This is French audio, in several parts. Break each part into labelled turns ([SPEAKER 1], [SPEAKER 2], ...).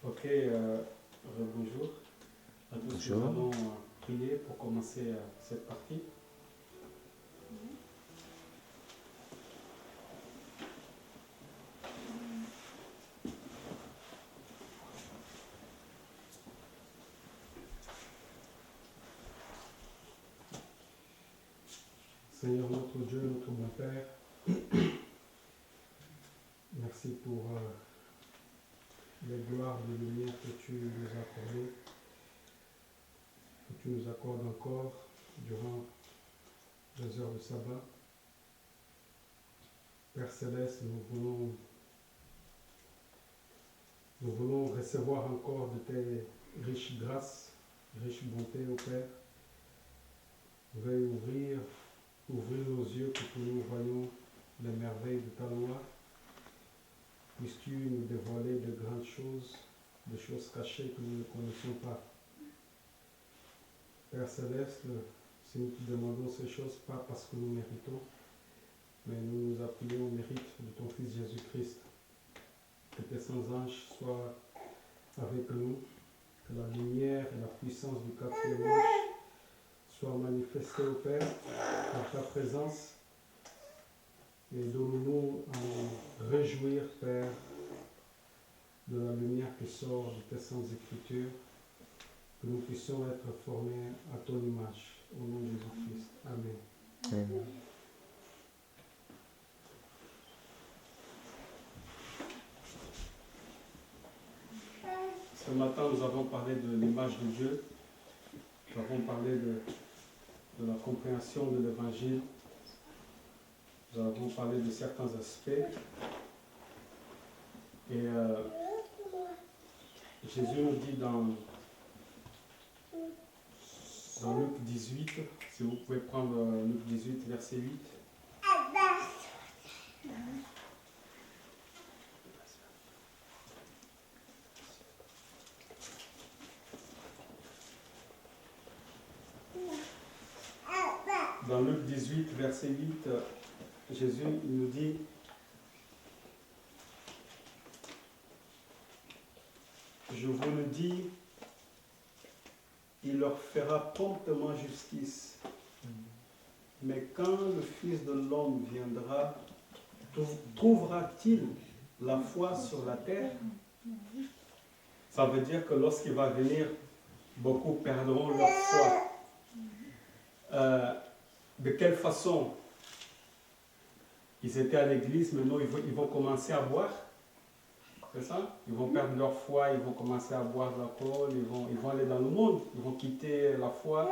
[SPEAKER 1] Ok, bonjour à tous.
[SPEAKER 2] Bonjour.
[SPEAKER 1] Nous allons prier pour commencer cette partie. Seigneur notre Dieu, notre bon Père, merci pour les gloires de lumière que tu nous as accordées, que tu nous accordes encore durant les heures de sabbat. Père Céleste, nous voulons recevoir encore de tes riches grâces, riches bontés, ô Père. Veuille ouvrir nos yeux pour que nous voyions les merveilles de ta loi. Puisses-tu nous dévoiler de grandes choses, des choses cachées que nous ne connaissons pas. Père Céleste, si nous te demandons ces choses, pas parce que nous méritons, mais nous nous appuyons au mérite de ton Fils Jésus-Christ. Que tes saints anges soient avec nous, que la lumière et la puissance du quatrième ange soient manifestées au Père par ta présence. Et donne-nous à nous réjouir, Père, de la lumière qui sort de tes saintes écritures, que nous puissions être formés à ton image. Au nom de Jésus-Christ. Amen.
[SPEAKER 2] Amen.
[SPEAKER 1] Ce matin, nous avons parlé de l'image de Dieu. Nous avons parlé de la compréhension de l'Évangile. Nous avons parlé de certains aspects. Et Jésus nous dit dans Luc 18, si vous pouvez prendre Luc 18, verset 8. Dans Luc 18, verset 8, Jésus il nous dit: je vous le dis, il leur fera promptement justice. Mais quand le Fils de l'homme viendra, trouvera-t-il la foi sur la terre? Ça veut dire que lorsqu'il va venir, beaucoup perdront leur foi. De quelle façon? Ils étaient à l'église, maintenant ils vont commencer à boire. C'est ça? Ils vont perdre leur foi, ils vont commencer à boire de l'alcool, ils vont aller dans le monde, ils vont quitter la foi,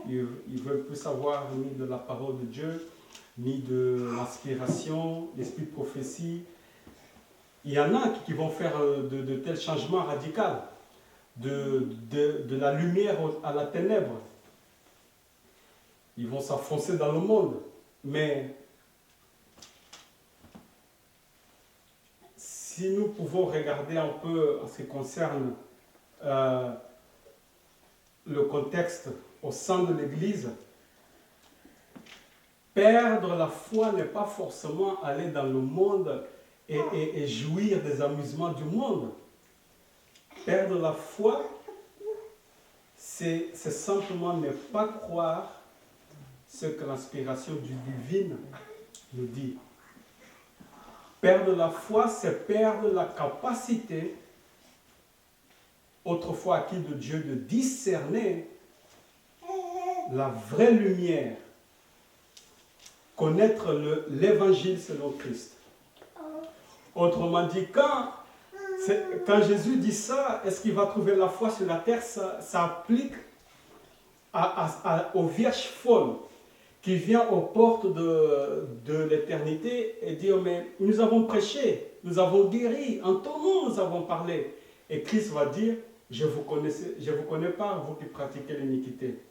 [SPEAKER 1] ils ne veulent plus savoir ni de la parole de Dieu, ni de l'inspiration, l'esprit de prophétie. Il y en a qui vont faire de tels changements radicaux, de la lumière à la ténèbre. Ils vont s'enfoncer dans le monde, mais si nous pouvons regarder un peu en ce qui concerne le contexte au sein de l'Église, perdre la foi n'est pas forcément aller dans le monde et jouir des amusements du monde. Perdre la foi, c'est simplement ne pas croire ce que l'inspiration divine nous dit. Perdre la foi, c'est perdre la capacité, autrefois acquise de Dieu, de discerner la vraie lumière, connaître l'évangile selon Christ. Autrement dit, quand Jésus dit ça, est-ce qu'il va trouver la foi sur la terre? Ça applique aux vierges folles qui vient aux portes de l'éternité et dire: mais nous avons prêché, nous avons guéri, en ton nom nous avons parlé. Et Christ va dire: je vous connais pas, vous qui pratiquez l'iniquité.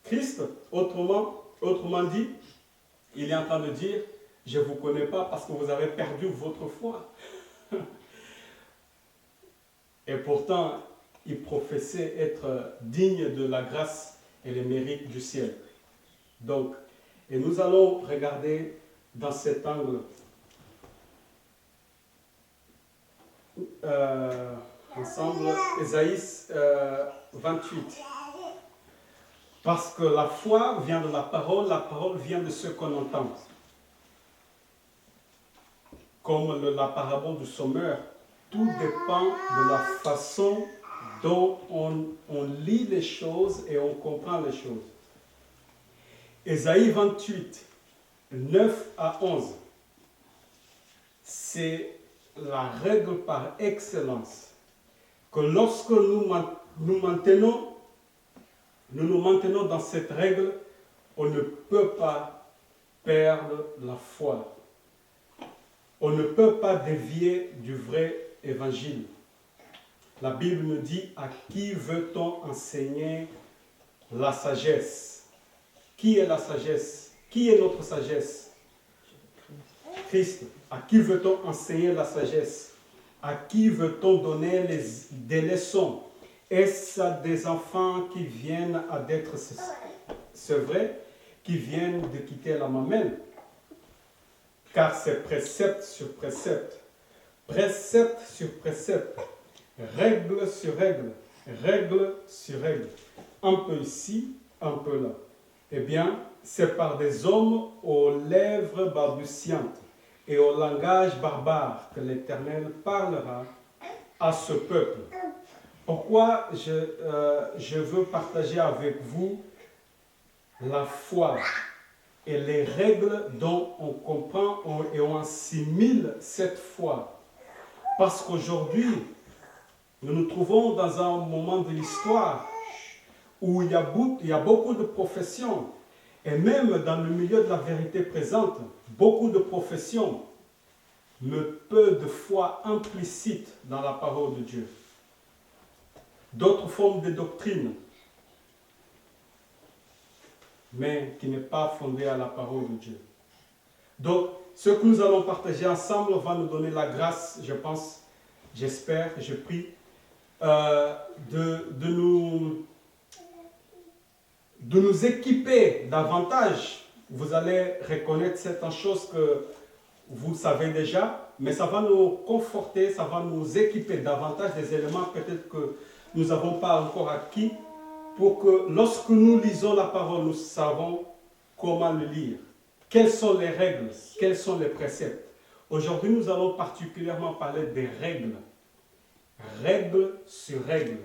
[SPEAKER 1] Christ, autrement dit, il est en train de dire: je ne vous connais pas parce que vous avez perdu votre foi. Et pourtant, il professait être digne de la grâce et les mérites du ciel. Donc, et nous allons regarder dans cet angle ensemble Ésaïe 28. Parce que la foi vient de la parole vient de ce qu'on entend. Comme la parabole du sommeur, tout dépend de la façon dont on lit les choses et on comprend les choses. Ésaïe 28, 9 à 11, c'est la règle par excellence. Que lorsque nous nous maintenons dans cette règle, on ne peut pas perdre la foi. On ne peut pas dévier du vrai évangile. La Bible nous dit à qui veut-on enseigner la sagesse? Qui est la sagesse? Qui est notre sagesse? Christ. À qui veut-on enseigner la sagesse? À qui veut-on donner des leçons? Est-ce à des enfants qui viennent à d'être, c'est vrai, qui viennent de quitter la mamelle? Car c'est précepte sur précepte, précepte sur précepte, règle sur règle, règle sur règle, un peu ici, un peu là. Eh bien, c'est par des hommes aux lèvres balbutiantes et au langage barbare que l'Éternel parlera à ce peuple. Pourquoi je veux partager avec vous la foi et les règles dont on comprend et on assimile cette foi? Parce qu'aujourd'hui, nous nous trouvons dans un moment de l'histoire où il y a beaucoup de professions. Et même dans le milieu de la vérité présente, beaucoup de professions, mais peu de foi implicite dans la parole de Dieu. D'autres formes de doctrine, mais qui n'est pas fondée à la parole de Dieu. Donc, ce que nous allons partager ensemble va nous donner la grâce, je pense, j'espère, je prie, de nous équiper davantage. Vous allez reconnaître certaines choses que vous savez déjà, mais ça va nous conforter, ça va nous équiper davantage des éléments peut-être que nous n'avons pas encore acquis, pour que lorsque nous lisons la parole, nous savons comment le lire. Quelles sont les règles, quels sont les préceptes. Aujourd'hui, nous allons particulièrement parler des règles. Règle sur règle,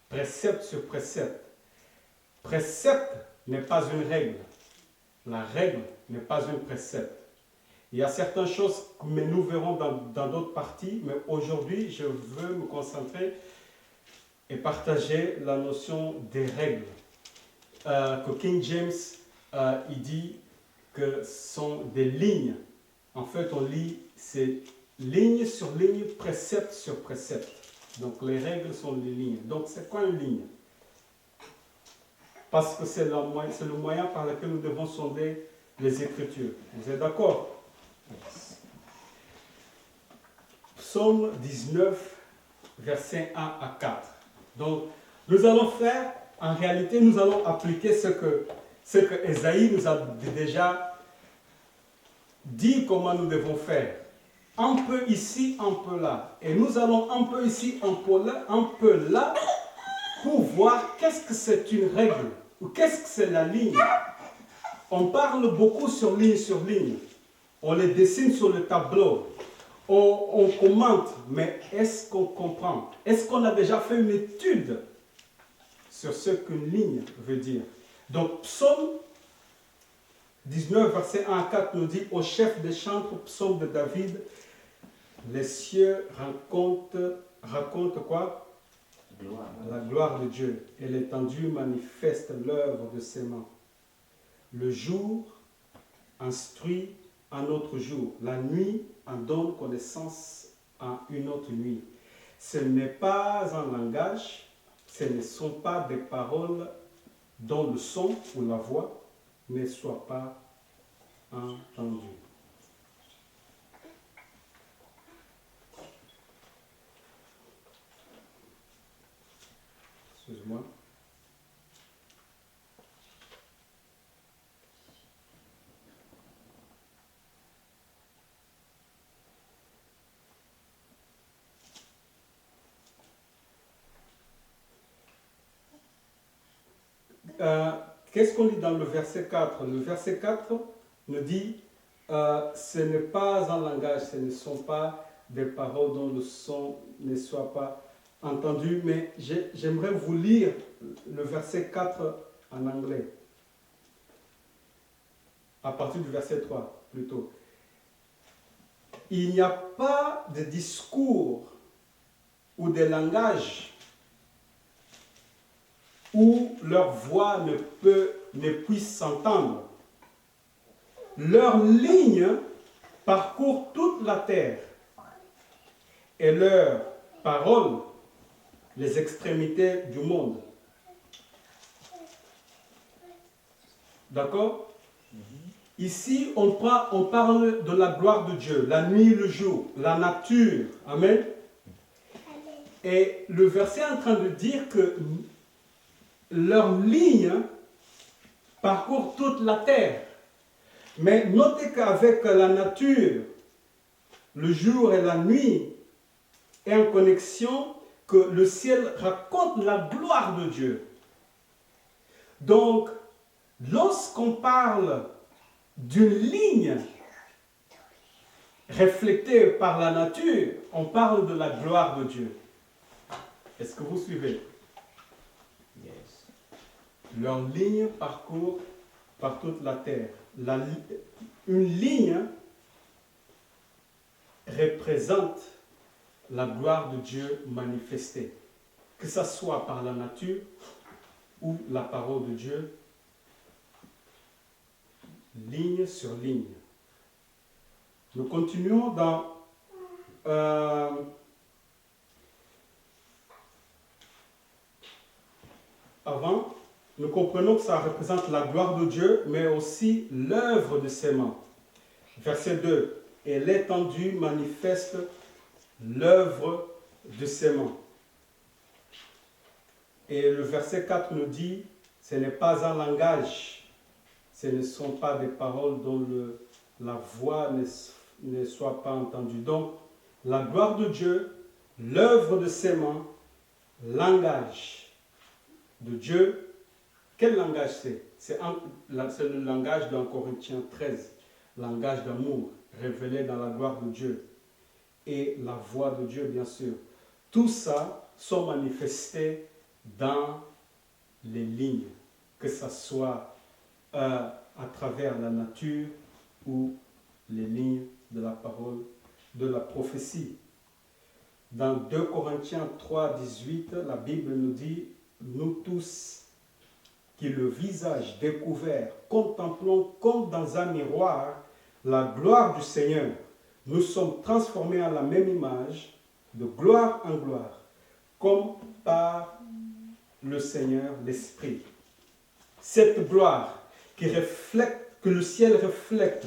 [SPEAKER 1] précepte sur précepte. Précepte n'est pas une règle. La règle n'est pas une précepte. Il y a certaines choses que nous verrons dans d'autres parties, mais aujourd'hui, je veux me concentrer et partager la notion des règles. Que King James, il dit que ce sont des lignes. En fait, on lit, c'est ligne sur ligne, précepte sur précepte. Donc, les règles sont les lignes. Donc, c'est quoi une ligne? Parce que c'est le moyen par lequel nous devons sonder les Écritures. Vous êtes d'accord? Psaume 19, versets 1 à 4. Donc, nous allons faire, en réalité, nous allons appliquer ce que Ésaïe nous a déjà dit comment nous devons faire. Un peu ici, un peu là. Et nous allons un peu ici, un peu là, pour voir qu'est-ce que c'est une règle, ou qu'est-ce que c'est la ligne. On parle beaucoup sur ligne. On les dessine sur le tableau. On commente, mais est-ce qu'on comprend? Est-ce qu'on a déjà fait une étude sur ce qu'une ligne veut dire? Donc, Psaume 19, verset 1 à 4 nous dit, au chef des chantres, Psaume de David, les cieux racontent quoi?
[SPEAKER 2] Gloire.
[SPEAKER 1] La gloire de Dieu. Et l'étendue manifeste l'œuvre de ses mains. Le jour instruit un autre jour. La nuit en donne connaissance à une autre nuit. Ce n'est pas un langage, ce ne sont pas des paroles dont le son ou la voix ne soit pas entendu. Excuse-moi. qu'est-ce qu'on lit dans le verset 4? Le verset 4 nous dit, ce n'est pas un langage, ce ne sont pas des paroles dont le son ne soit pas entendu, mais j'aimerais vous lire le verset 4 en anglais, à partir du verset 3 plutôt. Il n'y a pas de discours ou de langage où leur voix ne puisse s'entendre. Leur ligne parcourt toute la terre et leurs paroles les extrémités du monde. D'accord? Ici, on parle de la gloire de Dieu, la nuit, le jour, la nature. Amen. Et le verset est en train de dire que leur ligne parcourt toute la terre. Mais notez qu'avec la nature, le jour et la nuit est en connexion, que le ciel raconte la gloire de Dieu. Donc, lorsqu'on parle d'une ligne reflétée par la nature, on parle de la gloire de Dieu. Est-ce que vous suivez?
[SPEAKER 2] Yes.
[SPEAKER 1] Leur ligne parcourt par toute la terre. Une ligne représente la gloire de Dieu manifestée, que ce soit par la nature ou la parole de Dieu, ligne sur ligne. Nous continuons dans avant, nous comprenons que ça représente la gloire de Dieu, mais aussi l'œuvre de ses mains. Verset 2. Et l'étendue manifeste l'œuvre de ses mains. Et le verset 4 nous dit, ce n'est pas un langage, ce ne sont pas des paroles dont la voix ne soit pas entendue. Donc, la gloire de Dieu, l'œuvre de ses mains, langage de Dieu. Quel langage c'est? C'est le langage d'un Corinthiens 13, langage d'amour révélé dans la gloire de Dieu. Et la voix de Dieu, bien sûr. Tout ça sont manifestés dans les lignes, que ce soit à travers la nature ou les lignes de la parole, de la prophétie. Dans 2 Corinthiens 3, 18, la Bible nous dit, nous tous qui le visage découvert, contemplons comme dans un miroir la gloire du Seigneur. Nous sommes transformés à la même image, de gloire en gloire, comme par le Seigneur l'Esprit. Cette gloire que le ciel reflète,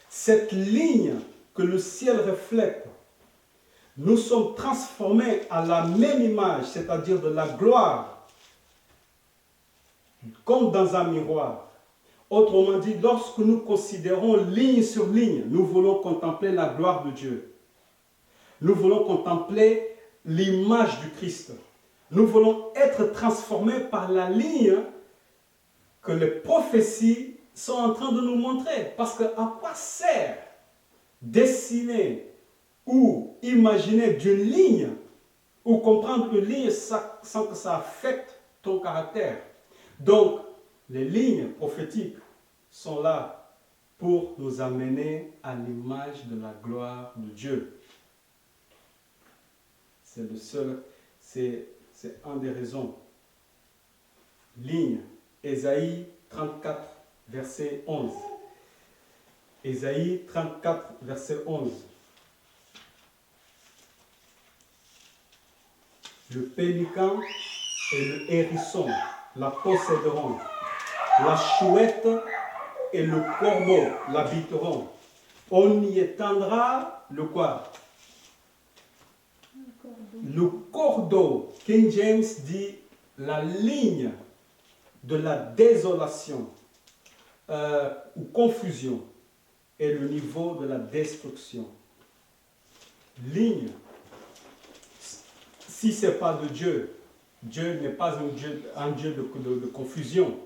[SPEAKER 1] cette ligne que le ciel reflète, nous sommes transformés à la même image, c'est-à-dire de la gloire, comme dans un miroir. Autrement dit, lorsque nous considérons ligne sur ligne, nous voulons contempler la gloire de Dieu. Nous voulons contempler l'image du Christ. Nous voulons être transformés par la ligne que les prophéties sont en train de nous montrer. Parce que à quoi sert dessiner ou imaginer d'une ligne ou comprendre une ligne sans que ça affecte ton caractère? Donc, les lignes prophétiques sont là pour nous amener à l'image de la gloire de Dieu. C'est une des raisons. Ligne, Ésaïe 34, verset 11. Ésaïe 34, verset 11. Le pélican et le hérisson la posséderont. La chouette et le corbeau l'habiteront. On y étendra le quoi? Le cordeau. King James dit la ligne de la désolation ou confusion et le niveau de la destruction. Ligne. Si ce n'est pas de Dieu, Dieu n'est pas un Dieu de confusion.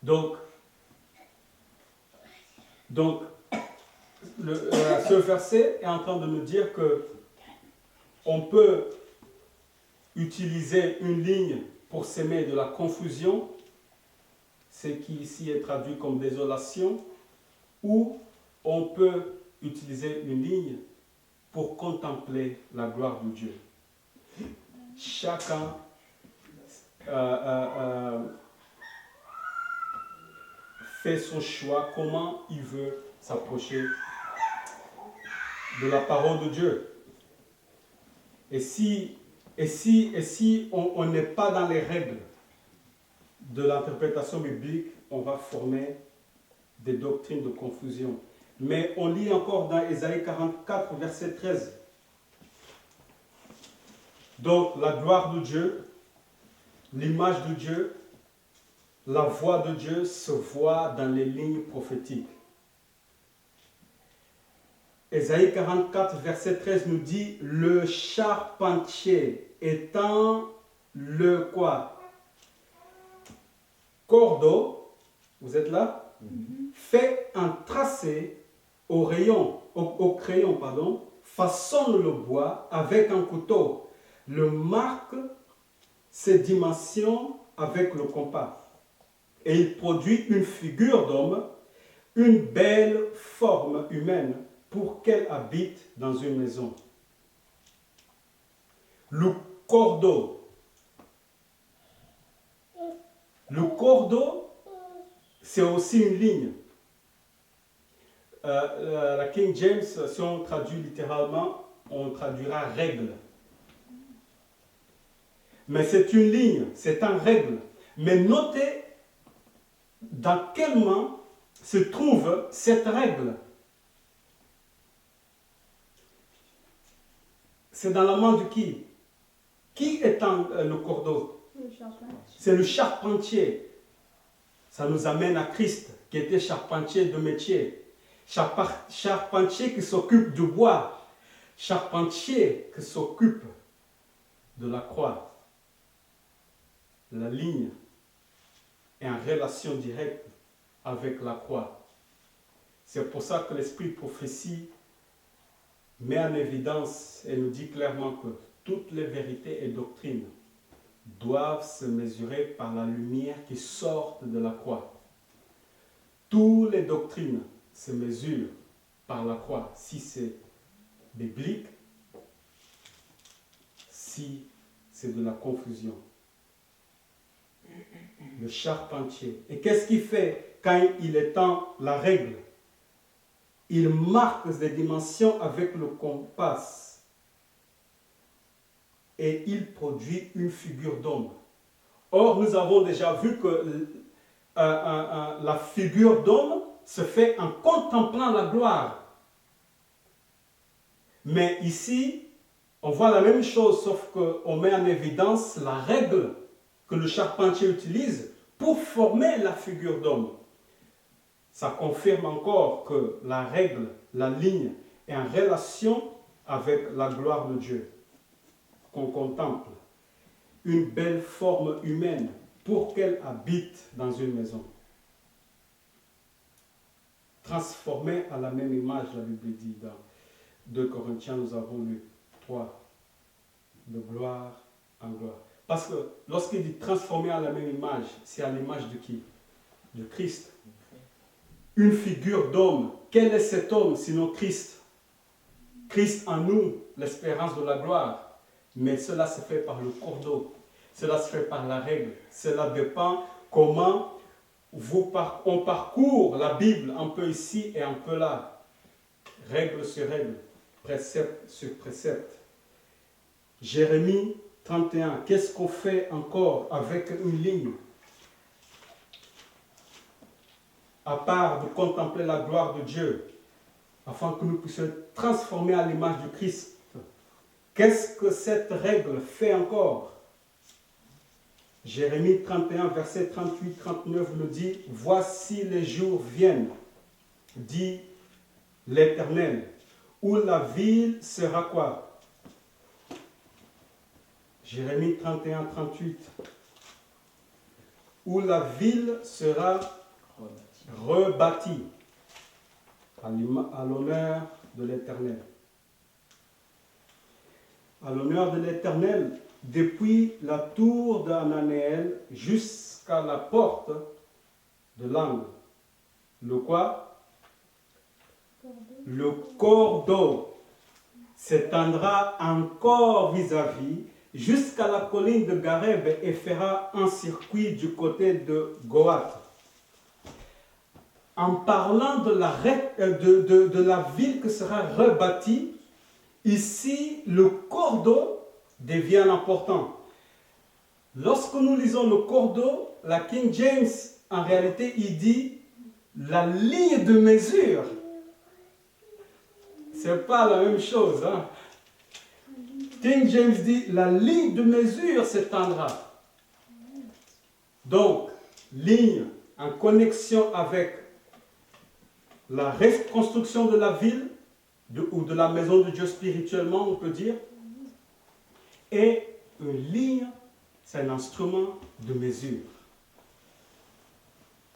[SPEAKER 1] Donc ce verset est en train de nous dire que on peut utiliser une ligne pour semer de la confusion, ce qui ici est traduit comme désolation, ou on peut utiliser une ligne pour contempler la gloire de Dieu. Chacun fait son choix, comment il veut s'approcher de la parole de Dieu. Et si on n'est pas dans les règles de l'interprétation biblique, on va former des doctrines de confusion. Mais on lit encore dans Ésaïe 44, verset 13. Donc, la gloire de Dieu, l'image de Dieu, la voix de Dieu se voit dans les lignes prophétiques. Ésaïe 44, verset 13 nous dit, le charpentier étant le quoi? Cordeau, vous êtes là? Fait un tracé au crayon, façonne le bois avec un couteau, le marque ses dimensions avec le compas. Et il produit une figure d'homme, une belle forme humaine, pour qu'elle habite dans une maison. Le cordeau, c'est aussi une ligne. La King James, si on traduit littéralement, on traduira règle. Mais c'est une ligne, c'est un règle. Mais notez dans quelle main se trouve cette règle. C'est dans la main de qui? Qui est le cordeau? C'est le charpentier. Ça nous amène à Christ, qui était charpentier de métier. Charpentier qui s'occupe du bois. Charpentier qui s'occupe de la croix. La ligne est en relation directe avec la croix. C'est pour ça que l'esprit de prophétie met en évidence et nous dit clairement que toutes les vérités et doctrines doivent se mesurer par la lumière qui sort de la croix. Toutes les doctrines se mesurent par la croix, si c'est biblique, si c'est de la confusion. Le charpentier. Et qu'est-ce qu'il fait quand il étend la règle? Il marque les dimensions avec le compas et il produit une figure d'homme. Or, nous avons déjà vu que la figure d'homme se fait en contemplant la gloire. Mais ici, on voit la même chose, sauf qu'on met en évidence la règle que le charpentier utilise pour former la figure d'homme. Ça confirme encore que la règle, la ligne, est en relation avec la gloire de Dieu qu'on contemple. Une belle forme humaine pour qu'elle habite dans une maison. Transformée à la même image, la Bible dit dans 2 Corinthiens, nous avons lu 3, de gloire en gloire. Parce que lorsqu'il dit transformé à la même image, c'est à l'image de qui? De Christ. Une figure d'homme. Quel est cet homme sinon Christ? Christ en nous, l'espérance de la gloire. Mais cela se fait par le cordeau. Cela se fait par la règle. Cela dépend comment on parcourt la Bible un peu ici et un peu là. Règle sur règle. Précepte sur précepte. Jérémie 31. Qu'est-ce qu'on fait encore avec une ligne? À part de contempler la gloire de Dieu, afin que nous puissions être transformés à l'image du Christ. Qu'est-ce que cette règle fait encore? Jérémie 31, verset 38-39 nous dit, « Voici les jours viennent, dit l'Éternel, où la ville sera quoi? » Jérémie 31, 38. où la ville sera rebâtie à l'honneur de l'Éternel. À l'honneur de l'Éternel, depuis la tour d'Ananéel jusqu'à la porte de l'angle. Le quoi? Le cordeau s'étendra encore vis-à-vis jusqu'à la colline de Gareb et fera un circuit du côté de Goat. En parlant de la ville qui sera rebâtie, ici, le cordeau devient important. Lorsque nous lisons le cordeau, la King James, en réalité, il dit la ligne de mesure. Ce n'est pas la même chose. Hein? King James dit la ligne de mesure s'étendra. Donc, ligne en connexion avec la reconstruction de la ville ou de la maison de Dieu spirituellement, on peut dire. Et une ligne, c'est un instrument de mesure.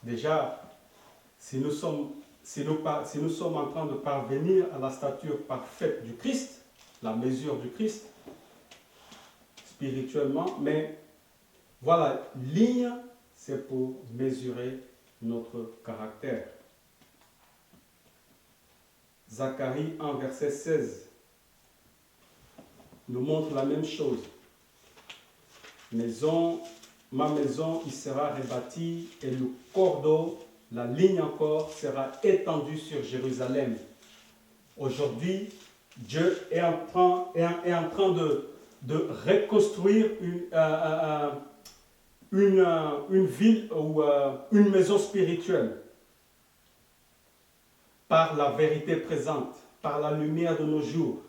[SPEAKER 1] Déjà, si nous sommes en train de parvenir à la stature parfaite du Christ, la mesure du Christ, spirituellement, mais voilà, ligne, c'est pour mesurer notre caractère. Zacharie 1, verset 16 nous montre la même chose. Ma maison, il sera rebâtie et le cordeau, la ligne encore, sera étendue sur Jérusalem. Aujourd'hui, Dieu est en train de reconstruire une ville ou une maison spirituelle par la vérité présente, par la lumière de nos jours.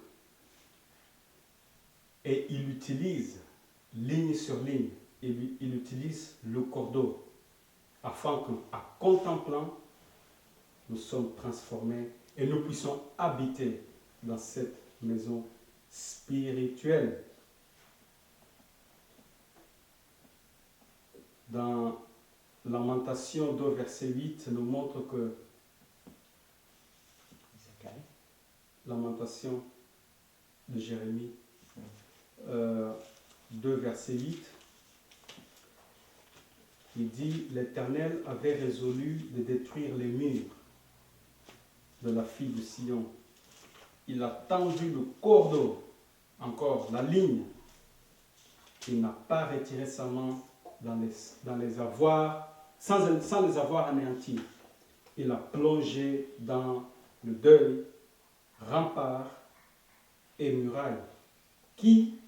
[SPEAKER 1] Et il utilise ligne sur ligne, il utilise le cordeau afin qu'en contemplant, nous sommes transformés et nous puissions habiter dans cette maison spirituelle. Dans Lamentation 2, verset 8, nous montre que Lamentation de Jérémie 2, verset 8, il dit « L'Éternel avait résolu de détruire les murs de la fille de Sion. Il a tendu le cordeau, encore la ligne. Il n'a pas retiré sa main dans les avoirs, sans les avoir anéantis. Il a plongé dans le deuil, remparts et murailles, qui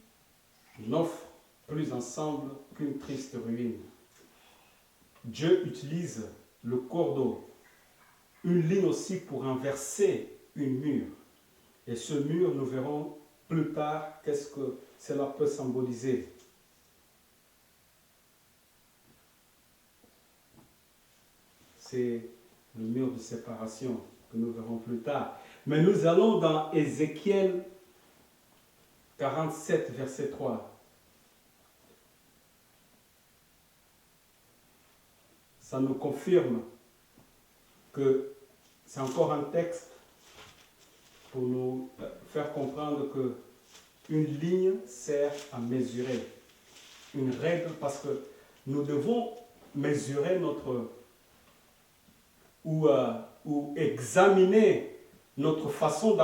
[SPEAKER 1] n'offrent plus ensemble qu'une triste ruine. » Dieu utilise le cordeau, une ligne aussi pour inverser une mur. Et ce mur, nous verrons plus tard qu'est-ce que cela peut symboliser. C'est le mur de séparation que nous verrons plus tard. Mais nous allons dans Ézéchiel 47, verset 3. Ça nous confirme que c'est encore un texte pour nous faire comprendre que une ligne sert à mesurer. Une règle, parce que nous devons mesurer ou examiner notre façon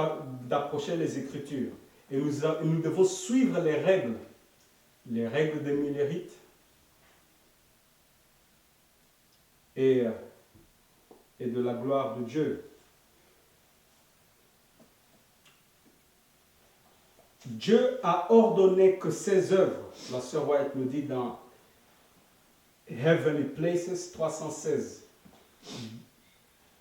[SPEAKER 1] d'approcher les Écritures. Et nous devons suivre les règles des millérites et de la gloire de Dieu. Dieu a ordonné que ses œuvres, la sœur White nous dit dans Heavenly Places 316,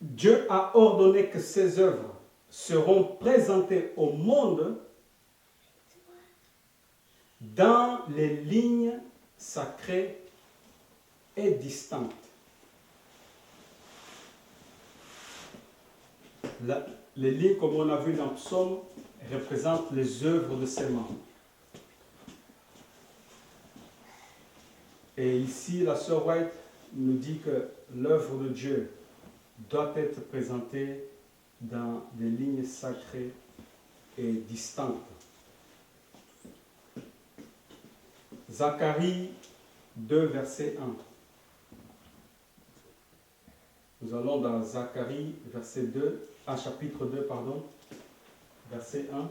[SPEAKER 1] Dieu a ordonné que ses œuvres seront présentées au monde dans les lignes sacrées et distinctes. Les lignes, comme on a vu dans le psaume, représentent les œuvres de ses mains. Et ici, la sœur White nous dit que l'œuvre de Dieu doit être présentée dans des lignes sacrées et distinctes. Zacharie 2, verset 1. Nous allons dans Zacharie, chapitre 2, verset 1.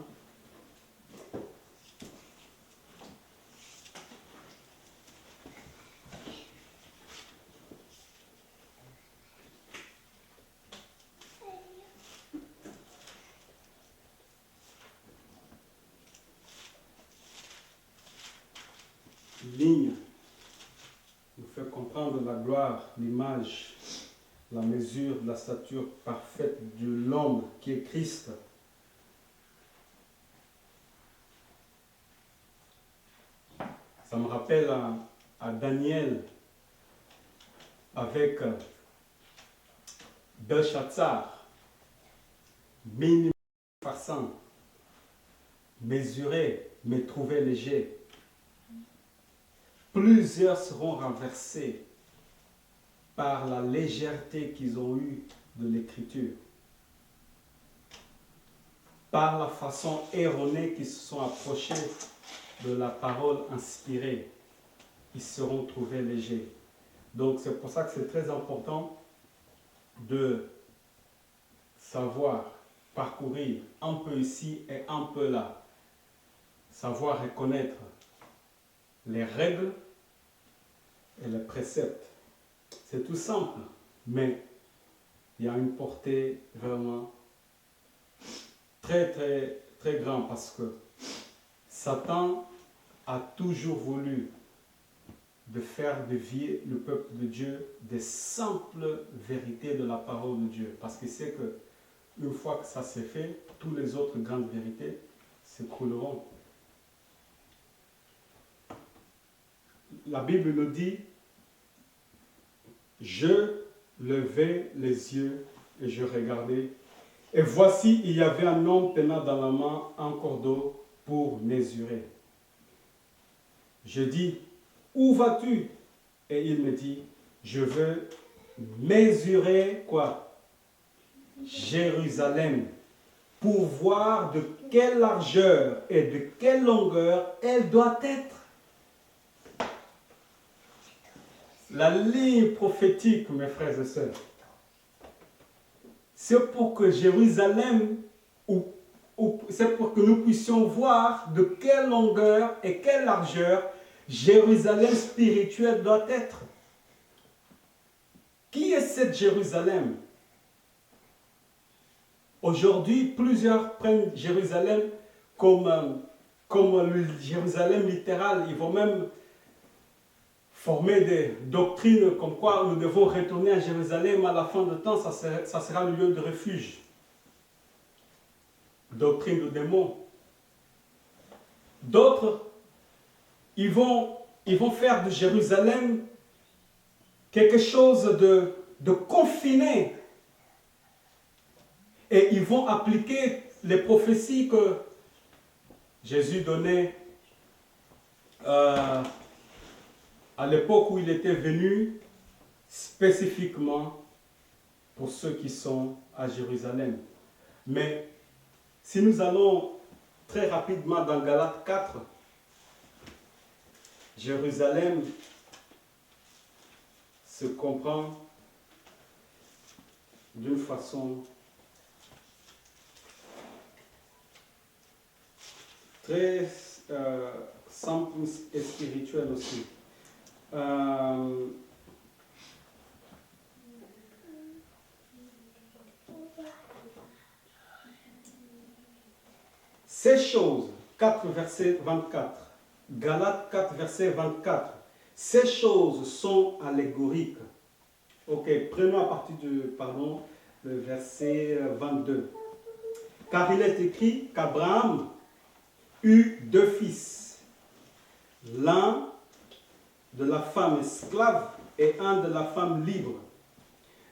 [SPEAKER 1] Ligne nous fait comprendre la gloire, l'image, la mesure de la stature parfaite de l'homme qui est Christ. Ça me rappelle à Daniel avec Belshazzar, minimum façon, mesuré, mais trouvé léger. Plusieurs seront renversés par la légèreté qu'ils ont eue de l'écriture, par la façon erronée qu'ils se sont approchés de la parole inspirée. Ils seront trouvés légers. Donc c'est pour ça que c'est très important de savoir parcourir un peu ici et un peu là, savoir reconnaître les règles et les préceptes. C'est tout simple, mais il y a une portée vraiment très très très grande parce que Satan a toujours voulu de faire dévier le peuple de Dieu des simples vérités de la parole de Dieu, parce qu'il sait que une fois que ça s'est fait, toutes les autres grandes vérités s'écrouleront. La Bible nous dit, je levai les yeux et je regardai, et voici il y avait un homme tenant dans la main un cordeau pour mesurer. Je dis, où vas-tu? Et il me dit, je veux mesurer quoi? Jérusalem, pour voir de quelle largeur et de quelle longueur elle doit être. La ligne prophétique, mes frères et sœurs, c'est pour que Jérusalem, c'est pour que nous puissions voir de quelle longueur et quelle largeur Jérusalem spirituelle doit être. Qui est cette Jérusalem? Aujourd'hui, plusieurs prennent Jérusalem comme le Jérusalem littéral. Ils vont même former des doctrines comme quoi nous devons retourner à Jérusalem à la fin de temps, ça sera le lieu de refuge. Doctrine de démons. D'autres, ils vont faire de Jérusalem quelque chose de confiné. Et ils vont appliquer les prophéties que Jésus donnait à l'époque où il était venu, spécifiquement pour ceux qui sont à Jérusalem. Mais si nous allons très rapidement dans Galates 4, Jérusalem se comprend d'une façon très simple et spirituelle aussi. Ces choses, 4 verset 24, Galates 4 verset 24, ces choses sont allégoriques. Ok, prenons à partir le verset 22. Car il est écrit qu'Abraham eut 2 fils, l'un de la femme esclave et un de la femme libre.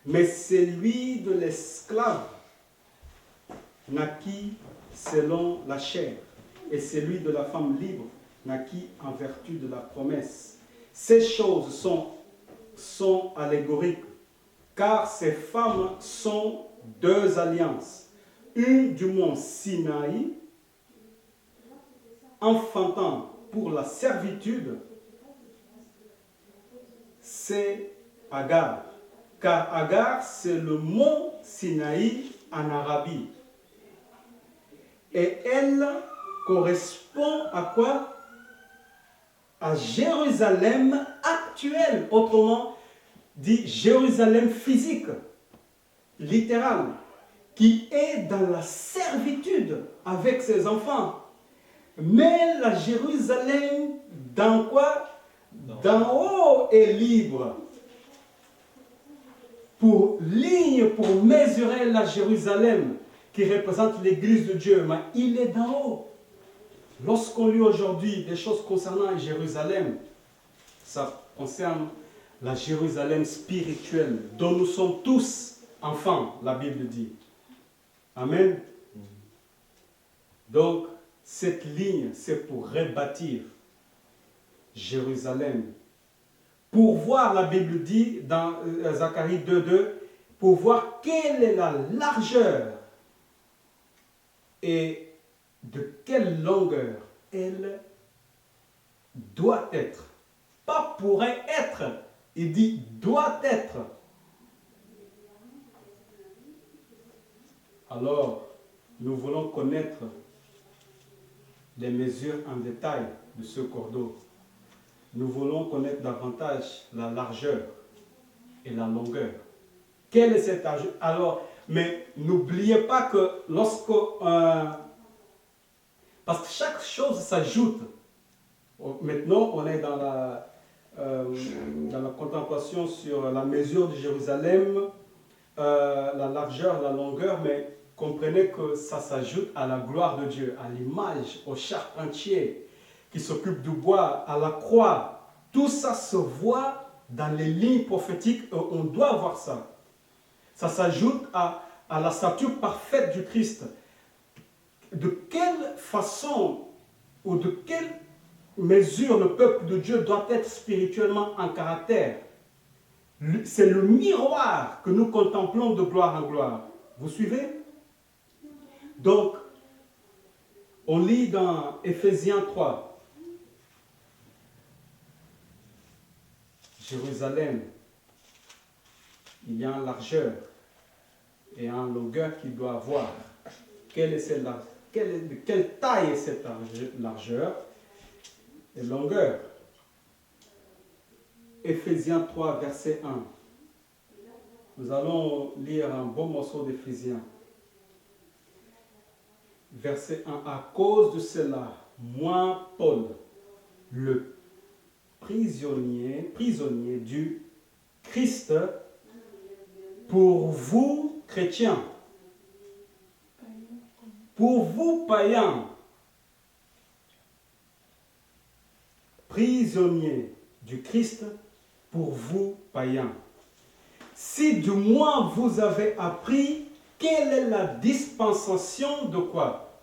[SPEAKER 1] Mais celui de l'esclave naquit selon la chair, et celui de la femme libre naquit en vertu de la promesse. Ces choses sont sont allégoriques, car ces femmes sont deux alliances. Une du mont Sinaï, enfantant pour la servitude, c'est Agar. Car Agar, c'est le mont Sinaï en Arabie. Et elle correspond à quoi? À Jérusalem actuelle, autrement dit Jérusalem physique, littérale, qui est dans la servitude avec ses enfants. Mais la Jérusalem dans quoi? D'en haut est libre. Pour mesurer la Jérusalem qui représente l'Église de Dieu, mais il est d'en haut. Lorsqu'on lit aujourd'hui des choses concernant Jérusalem, ça concerne la Jérusalem spirituelle dont nous sommes tous enfants, la Bible dit. Amen. Donc, cette ligne, c'est pour rebâtir Jérusalem. Pour voir, la Bible dit dans Zacharie 2:2, pour voir quelle est la largeur et de quelle longueur elle doit être. Pas pourrait être, il dit doit être. Alors, nous voulons connaître les mesures en détail de ce cordeau. Nous voulons connaître davantage la largeur et la longueur. Quelle est cette largeur? Alors, mais n'oubliez pas que lorsque... parce que chaque chose s'ajoute. Maintenant, on est dans la contemplation sur la mesure de Jérusalem, la largeur, la longueur, mais comprenez que ça s'ajoute à la gloire de Dieu, à l'image, au charpentier qui s'occupe du bois, à la croix. Tout ça se voit dans les lignes prophétiques, on doit voir ça. Ça s'ajoute à la stature parfaite du Christ. De quelle façon ou de quelle mesure le peuple de Dieu doit être spirituellement en caractère? C'est le miroir que nous contemplons de gloire en gloire. Vous suivez? Donc, on lit dans Éphésiens 3. Jérusalem, il y a en largeur et en longueur qu'il doit avoir. Quelle taille est cette largeur et longueur? Éphésiens 3, verset 1. Nous allons lire un beau morceau d'Éphésiens. Verset 1. À cause de cela, moi, Paul, le prisonnier du Christ, pour vous, chrétiens, pour vous, païens, prisonniers du Christ, pour vous, païens. Si du moins vous avez appris quelle est la dispensation de quoi?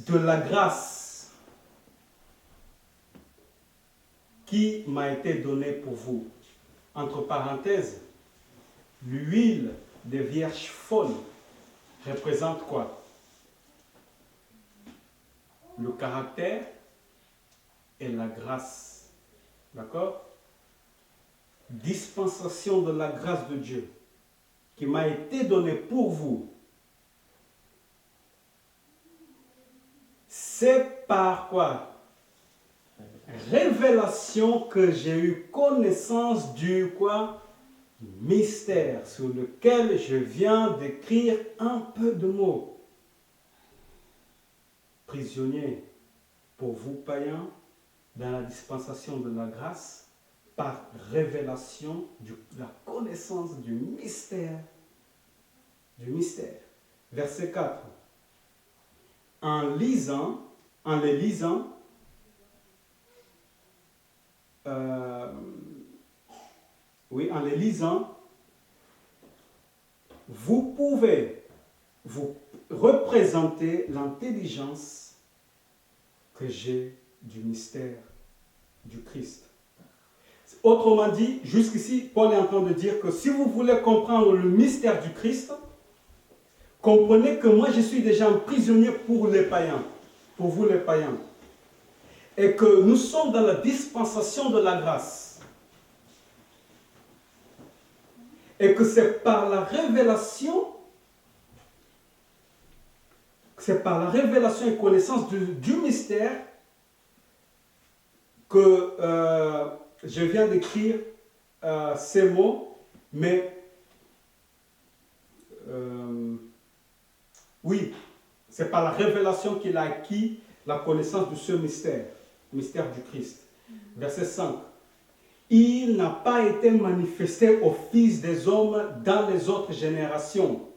[SPEAKER 1] De la grâce qui m'a été donnée pour vous. Entre parenthèses, l'huile des vierges folles représente quoi? Le caractère et la grâce. D'accord? Dispensation de la grâce de Dieu qui m'a été donnée pour vous. C'est par quoi? Révélation que j'ai eu connaissance du quoi? Mystère sur lequel je viens d'écrire un peu de mots. Prisonnier pour vous païens dans la dispensation de la grâce par révélation de la connaissance du mystère. Du mystère. Verset 4. En les lisant, vous pouvez vous représenter l'intelligence que j'ai du mystère du Christ. Autrement dit, jusqu'ici, Paul est en train de dire que si vous voulez comprendre le mystère du Christ, comprenez que moi je suis déjà un prisonnier pour les païens, pour vous les païens. Et que nous sommes dans la dispensation de la grâce. Et que c'est par la révélation et connaissance du mystère que je viens d'écrire ces mots, mais oui, c'est par la révélation qu'il a acquis la connaissance de ce mystère, le mystère du Christ. Verset 5. Il n'a pas été manifesté aux fils des hommes dans les autres générations,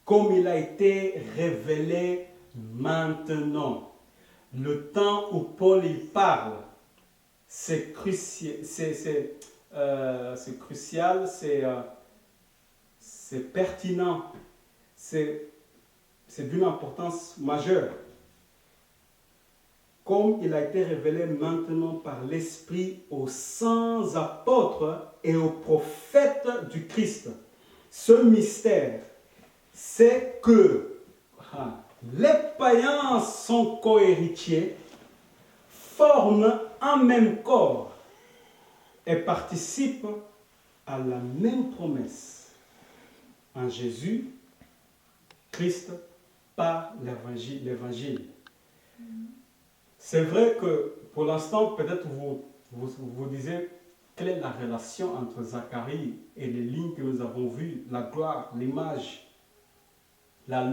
[SPEAKER 1] comme il a été révélé maintenant. Le temps où Paul y parle, c'est crucial, c'est pertinent, c'est d'une importance majeure. Comme il a été révélé maintenant par l'Esprit aux saints apôtres et aux prophètes du Christ. Ce mystère, c'est que les païens sont cohéritiers, forment un même corps et participent à la même promesse en Jésus, Christ, par l'évangile. C'est vrai que pour l'instant, peut-être vous disiez quelle est la relation entre Zacharie et les lignes que nous avons vues, la gloire, l'image, la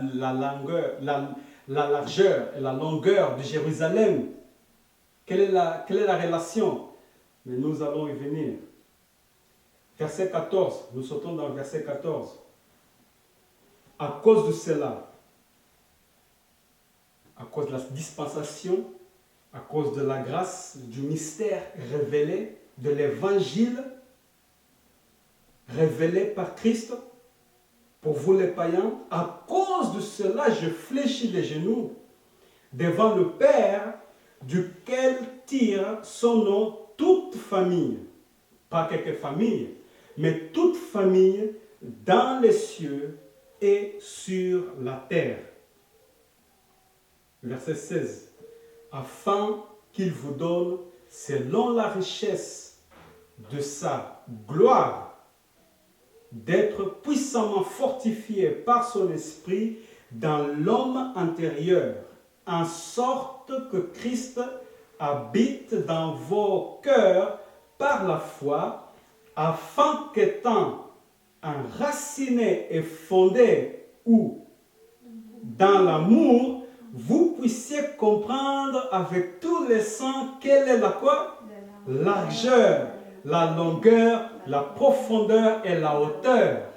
[SPEAKER 1] largeur et la longueur de Jérusalem. Quelle est la relation? Mais nous allons y venir. Verset 14, nous sautons dans le verset 14. À cause de cela, à cause de la dispensation, à cause de la grâce, du mystère révélé, de l'évangile révélé par Christ, pour vous les païens, à cause de cela, je fléchis les genoux devant le Père, duquel tire son nom toute famille, pas quelques familles, mais toute famille dans les cieux et sur la terre. Verset 16. Afin qu'il vous donne, selon la richesse de sa gloire, d'être puissamment fortifié par son esprit dans l'homme intérieur, en sorte que Christ habite dans vos cœurs par la foi, afin qu'étant enraciné et fondé ou dans l'amour, vous puissiez comprendre avec tous les saints quelle est la quoi? La largeur, la longueur, la profondeur et la hauteur.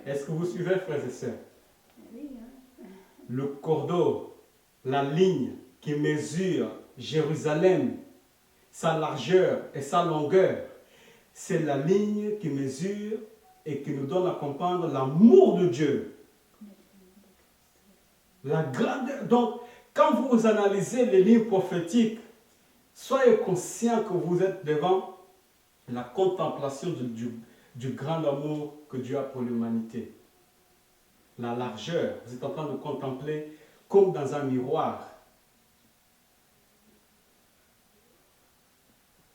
[SPEAKER 1] Est-ce que vous suivez, frères et sœurs? Le cordeau, la ligne qui mesure Jérusalem, sa largeur et sa longueur, c'est la ligne qui mesure et qui nous donne à comprendre l'amour de Dieu. La grandeur. Donc, quand vous analysez les lignes prophétiques, soyez conscient que vous êtes devant la contemplation du grand amour que Dieu a pour l'humanité. La largeur, vous êtes en train de contempler comme dans un miroir.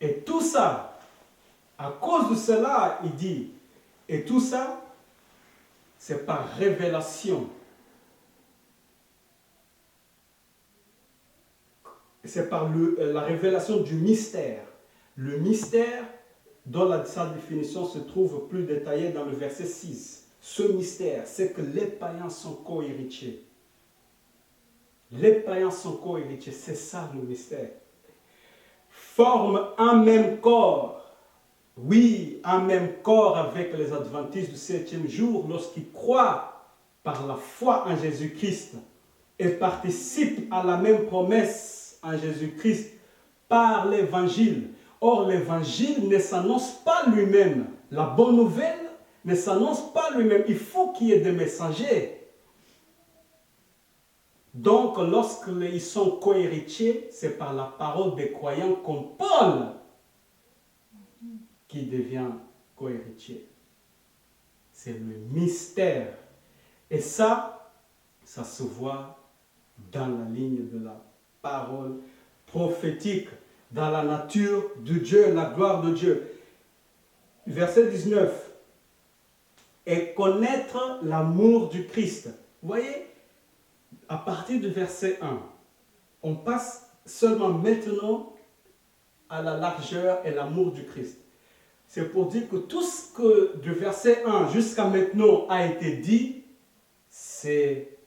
[SPEAKER 1] Et tout ça, à cause de cela, il dit, et tout ça, c'est par révélation. C'est par la révélation du mystère. Le mystère, dont sa définition se trouve plus détaillée dans le verset 6. Ce mystère, c'est que les païens sont co-héritiers. Les païens sont co-héritiers, c'est ça le mystère. Forment un même corps. Oui, un même corps avec les adventistes du 7e jour lorsqu'ils croient par la foi en Jésus-Christ et participent à la même promesse en Jésus-Christ par l'évangile. Or, l'évangile ne s'annonce pas lui-même. La bonne nouvelle ne s'annonce pas lui-même. Il faut qu'il y ait des messagers. Donc, lorsqu'ils sont co-héritiers, c'est par la parole des croyants comme Paul qui devient co-héritier. C'est le mystère. Et ça se voit dans la ligne de la parole prophétique, dans la nature de Dieu, la gloire de Dieu. Verset 19. Et connaître l'amour du Christ. Vous voyez, à partir du verset 1, on passe seulement maintenant à la largeur et l'amour du Christ. C'est pour dire que tout ce que du verset 1 jusqu'à maintenant a été dit, c'est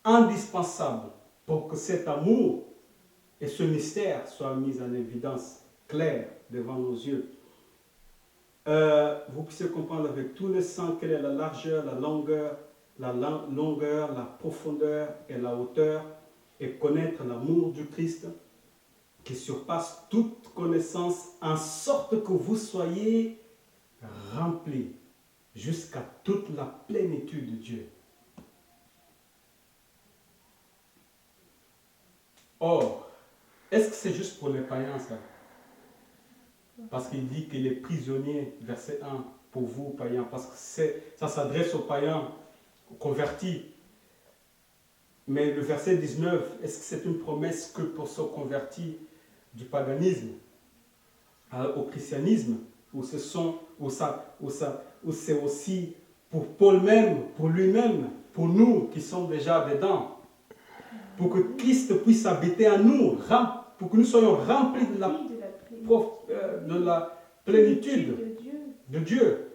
[SPEAKER 1] indispensable pour que cet amour et ce mystère soient mis en évidence clair devant nos yeux. Vous puissiez comprendre avec tous les sens quelle est la largeur, la longueur, la profondeur et la hauteur, et connaître l'amour du Christ qui surpasse toute connaissance, en sorte que vous soyez remplis jusqu'à toute la plénitude de Dieu. Or, est-ce que c'est juste pour les païens ça? Parce qu'il dit qu'il est prisonnier, verset 1, pour vous païens, parce que ça s'adresse aux païens convertis. Mais le verset 19, est-ce que c'est une promesse que pour ceux convertis du paganisme au christianisme, ou c'est aussi pour Paul même, pour lui-même, pour nous qui sommes déjà dedans, pour que Christ puisse habiter en nous, pour que nous soyons remplis de la plénitude de Dieu.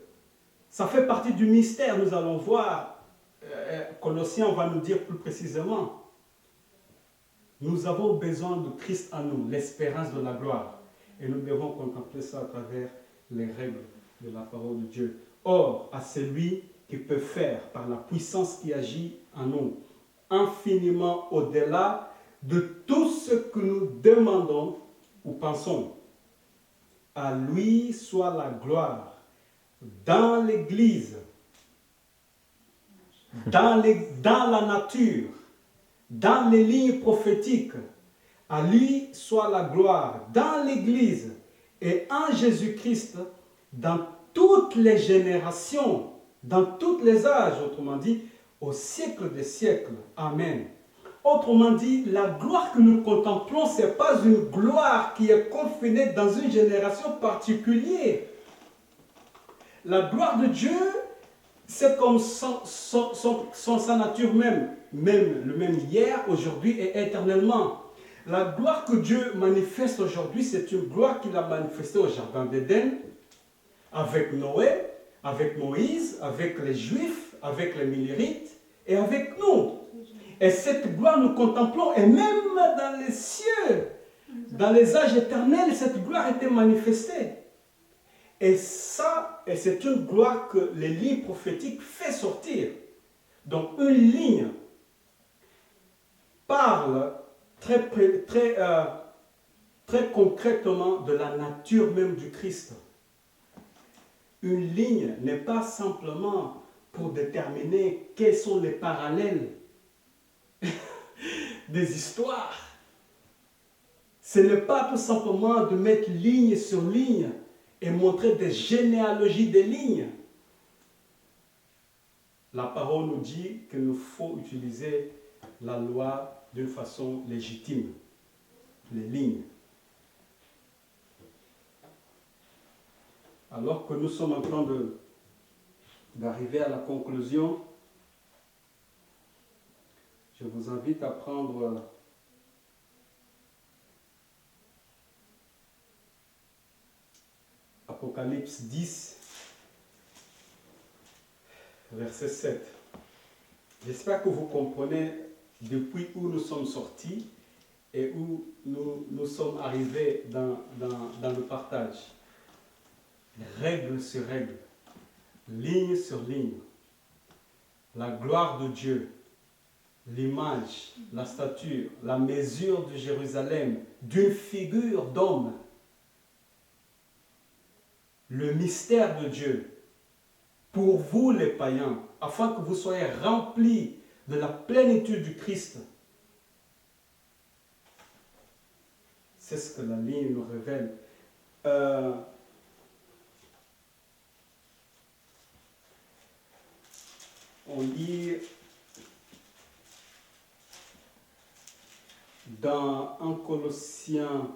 [SPEAKER 1] Ça fait partie du mystère, nous allons voir. Colossiens va nous dire plus précisément. Nous avons besoin de Christ en nous, l'espérance de la gloire. Et nous devons contempler ça à travers les règles de la parole de Dieu. Or, à celui qui peut faire, par la puissance qui agit en nous, infiniment au-delà de tout ce que nous demandons ou pensons. À lui soit la gloire dans l'Église, dans la nature, dans les lignes prophétiques. À lui soit la gloire dans l'Église et en Jésus-Christ dans toutes les générations, dans tous les âges, autrement dit, au siècle des siècles. Amen. Autrement dit, la gloire que nous contemplons, ce n'est pas une gloire qui est confinée dans une génération particulière. La gloire de Dieu, c'est comme sa nature même, le même hier, aujourd'hui et éternellement. La gloire que Dieu manifeste aujourd'hui, c'est une gloire qu'il a manifestée au Jardin d'Éden, avec Noé, avec Moïse, avec les Juifs, avec les Millérites et avec nous. Et cette gloire nous contemplons, et même dans les cieux, dans les âges éternels, cette gloire était manifestée. Et ça, c'est une gloire que les lignes prophétiques font sortir. Donc une ligne parle très concrètement de la nature même du Christ. Une ligne n'est pas simplement pour déterminer quels sont les parallèles des histoires. Ce n'est pas tout simplement de mettre ligne sur ligne et montrer des généalogies des lignes. La parole nous dit qu'il nous faut utiliser la loi d'une façon légitime, les lignes. Alors que nous sommes en train d'arriver à la conclusion, je vous invite à prendre Apocalypse 10, verset 7. J'espère que vous comprenez depuis où nous sommes sortis et où nous sommes arrivés dans le partage. Règle sur règle, ligne sur ligne, la gloire de Dieu, l'image, la stature, la mesure de Jérusalem, d'une figure d'homme, le mystère de Dieu, pour vous les païens, afin que vous soyez remplis de la plénitude du Christ. C'est ce que la ligne nous révèle. on lit dans 1 Colossiens,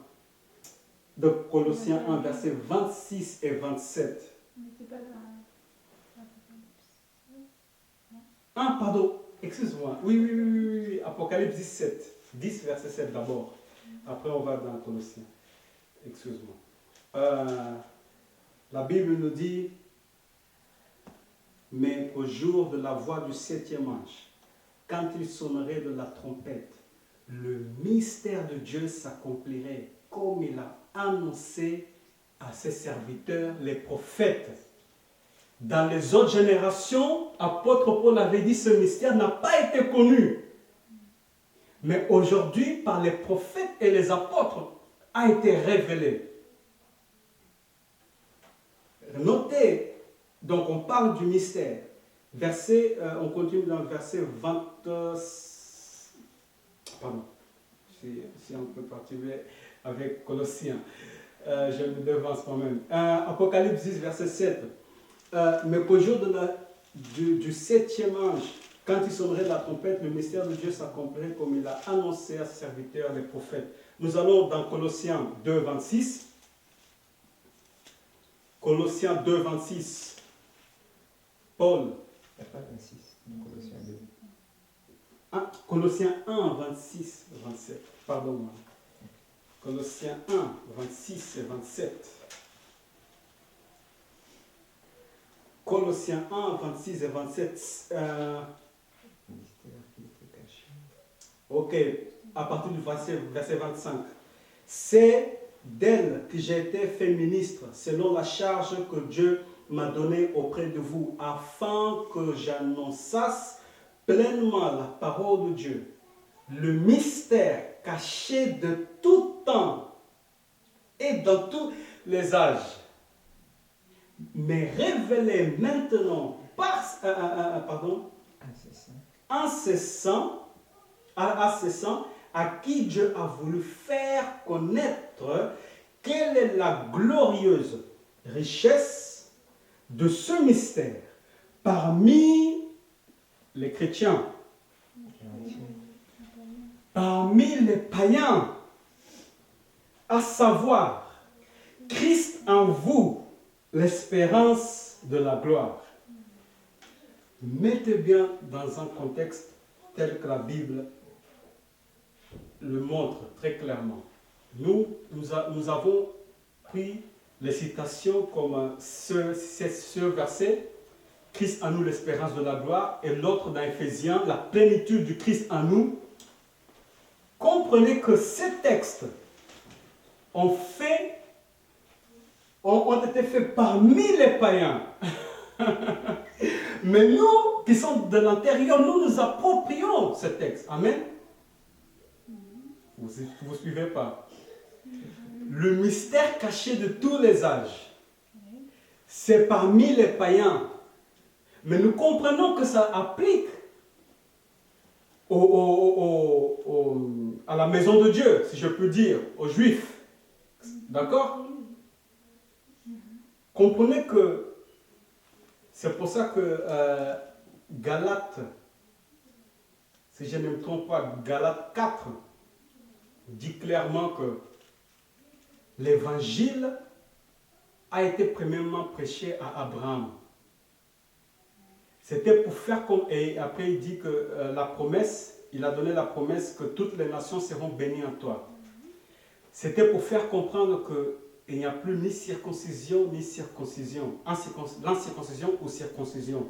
[SPEAKER 1] de Colossiens 1, versets 26 et 27.
[SPEAKER 3] On n'était pas dans...
[SPEAKER 1] Ah, pardon, excuse-moi. Oui. Apocalypse 17. 10, verset 7 d'abord. Après, on va dans Colossiens. Excuse-moi. La Bible nous dit, mais au jour de la voix du septième ange, quand il sonnerait de la trompette, le mystère de Dieu s'accomplirait comme il a annoncé à ses serviteurs, les prophètes. Dans les autres générations, apôtre Paul avait dit ce mystère n'a pas été connu. Mais aujourd'hui, par les prophètes et les apôtres, a été révélé. Notez, donc on parle du mystère. On continue dans le verset 20. Pardon, si on peut particulier avec Colossiens. Je me devance quand même. Apocalypse 10, verset 7. Mais qu'au jour du septième ange, quand il sonnerait la trompette, le mystère de Dieu s'accomplirait comme il a annoncé à ses serviteurs, les prophètes. Nous allons dans Colossiens 2, 26. Colossiens 2, 26. Paul.
[SPEAKER 2] Il n'y a pas 26 dans Colossiens 2.
[SPEAKER 1] Colossiens 1, 26, 27. Pardon-moi. Colossiens 1, 26 et 27. Colossiens 1, 26 et 27.
[SPEAKER 2] Mystère qui était caché.
[SPEAKER 1] Ok, à partir du verset 25. C'est d'elle que j'ai été fait ministre, selon la charge que Dieu m'a donnée auprès de vous, afin que j'annonçasse pleinement la parole de Dieu, le mystère caché de tout temps et dans tous les âges, mais révélé maintenant par incessant, à qui Dieu a voulu faire connaître quelle est la glorieuse richesse de ce mystère parmi les chrétiens, parmi les païens, à savoir Christ en vous, l'espérance de la gloire. Mettez bien dans un contexte tel que la Bible le montre très clairement. Nous avons pris les citations comme ce verset, Christ en nous l'espérance de la gloire, et l'autre dans Éphésiens, la plénitude du Christ en nous. Comprenez que ces textes ont été faits parmi les païens. Mais nous, qui sommes de l'intérieur, nous approprions ce texte. Amen. Vous ne suivez pas. Le mystère caché de tous les âges, c'est parmi les païens. Mais nous comprenons que ça applique à la maison de Dieu, si je peux dire, aux Juifs. D'accord? Comprenez que c'est pour ça que Galates, si je ne me trompe pas, Galates 4 dit clairement que l'évangile a été premièrement prêché à Abraham. C'était pour faire comme... Et après il dit que la promesse, il a donné la promesse que toutes les nations seront bénies en toi. C'était pour faire comprendre qu'il n'y a plus ni circoncision ni circoncision. L'incirconcision ou circoncision.